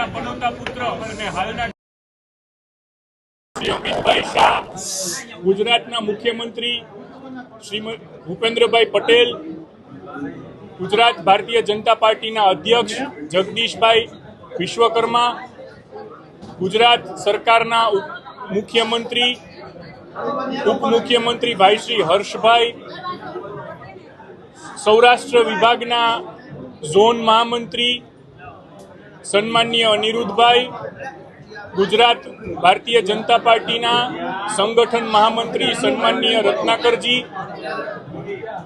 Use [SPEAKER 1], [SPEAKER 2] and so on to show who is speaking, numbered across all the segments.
[SPEAKER 1] મારા પનોતા પુત્ર અને હાલના શ્રી અમિતભાઈ શાહ, ગુજરાતના મુખ્યમંત્રી શ્રી ભૂપેન્દ્રભાઈ પટેલ, ગુજરાત ભારતીય જનતા પાર્ટીના અધ્યક્ષ જગદીશભાઈ વિશ્વકર્મા, ગુજરાત સરકારના મુખ્યમંત્રી ઉપમુખ્યમંત્રી ભાઈ શ્રી હર્ષભાઈ, સૌરાષ્ટ્ર વિભાગના ઝોન મહામંત્રી સન્માનીય અનિરુદ્ધભાઈ, ગુજરાત ભારતીય જનતા પાર્ટીના સંગઠન મહામંત્રી સન્માનીય રત્નાકરજી,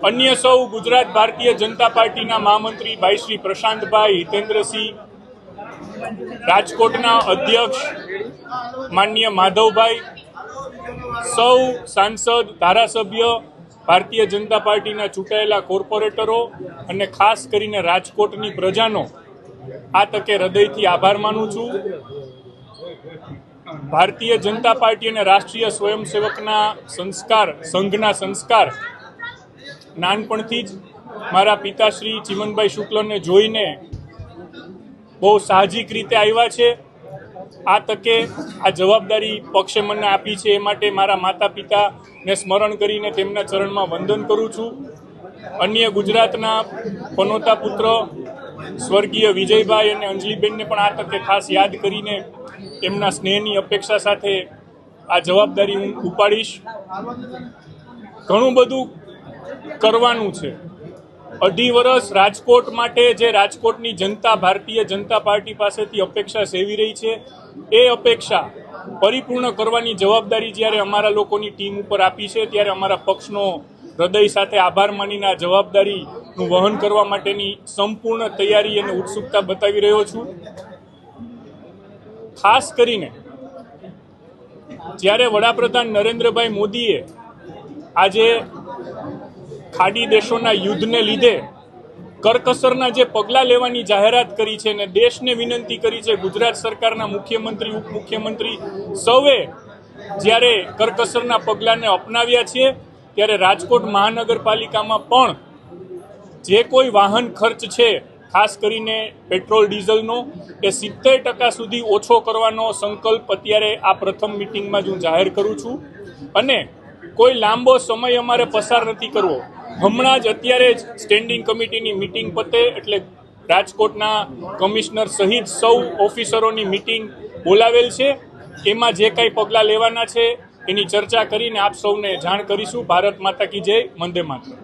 [SPEAKER 1] અન્ય સૌ ગુજરાત ભારતીય જનતા પાર્ટીના મહામંત્રી ભાઈ શ્રી પ્રશાંતભાઈ હિતેન્દ્રસિંહ, રાજકોટના અધ્યક્ષ માનનીય માધવભાઈ, સૌ સાંસદ ધારાસભ્ય ભારતીય જનતા પાર્ટીના ચૂંટાયેલા કોર્પોરેટરો અને ખાસ કરીને રાજકોટની પ્રજાનો આ તકે હૃદયથી આભાર માનું છું. ભારતીય જનતા પાર્ટી અને રાષ્ટ્રીય સ્વયંસેવકના સંઘના સંસ્કાર નાનપણથી જ મારા પિતાશ્રી ચિમનભાઈ શુક્લને જોઈને બહુ સાહજિક રીતે આવ્યા છે. આ તકે આ જવાબદારી પક્ષે મને આપી છે એ માટે મારા માતા પિતાને સ્મરણ કરીને તેમના ચરણમાં વંદન કરું છું. અન્ય ગુજરાતના પનોતા પુત્ર સ્વર્ગીય વિજયભાઈ અને અંજલિબેનને પણ આ તકે ખાસ યાદ કરીને એમના સ્નેહની અપેક્ષા સાથે આ જવાબદારી હું ઉપાડીશ. ઘણું બધું કરવાનું છે. 2.5 વર્ષ રાજકોટ માટે જે રાજકોટની જનતા ભારતીય જનતા પાર્ટી પાસેથી અપેક્ષા સેવી રહી છે એ અપેક્ષા પરિપૂર્ણ કરવાની જવાબદારી જ્યારે અમારા લોકોની ટીમ ઉપર આપી છે ત્યારે અમારા પક્ષનો હૃદય સાથે આભાર માનીને આ જવાબદારીનું વહન કરવા માટેની સંપૂર્ણ તૈયારી અને ઉત્સુકતા બતાવી રહ્યો છું. ખાસ કરીને જ્યારે વડાપ્રધાન નરેન્દ્રભાઈ મોદીએ આજે ખાડી દેશોના યુદ્ધને લીધે કરકસરના જે પગલાં લેવાની જાહેરાત કરી છે અને દેશને વિનંતી કરી છે, ગુજરાત સરકારના મુખ્યમંત્રી ઉપમુખ્યમંત્રી સૌએ જ્યારે કરકસરના પગલાંને અપનાવ્યા છે ત્યારે રાજકોટ મહાનગરપાલિકામાં પણ જે કોઈ વાહન ખર્ચ છે ખાસ કરીને પેટ્રોલ ડીઝલનો એ 70% સુધી ઓછો કરવાનો સંકલ્પ અત્યારે આ પ્રથમ મિટિંગમાં જ હું જાહેર કરું છું. અને કોઈ લાંબો સમય અમારે પસાર નથી કરવો. હમણાં જ અત્યારે જ સ્ટેન્ડિંગ કમિટીની મિટિંગ પતે એટલે રાજકોટના કમિશનર સહિત સૌ ઓફિસરોની મિટિંગ બોલાવેલ છે. એમાં જે કાંઈ પગલાં લેવાના છે એની ચર્ચા કરીને આપ સૌને જાણ કરીશું. ભારત માતા કી જય, વંદે માતરમ.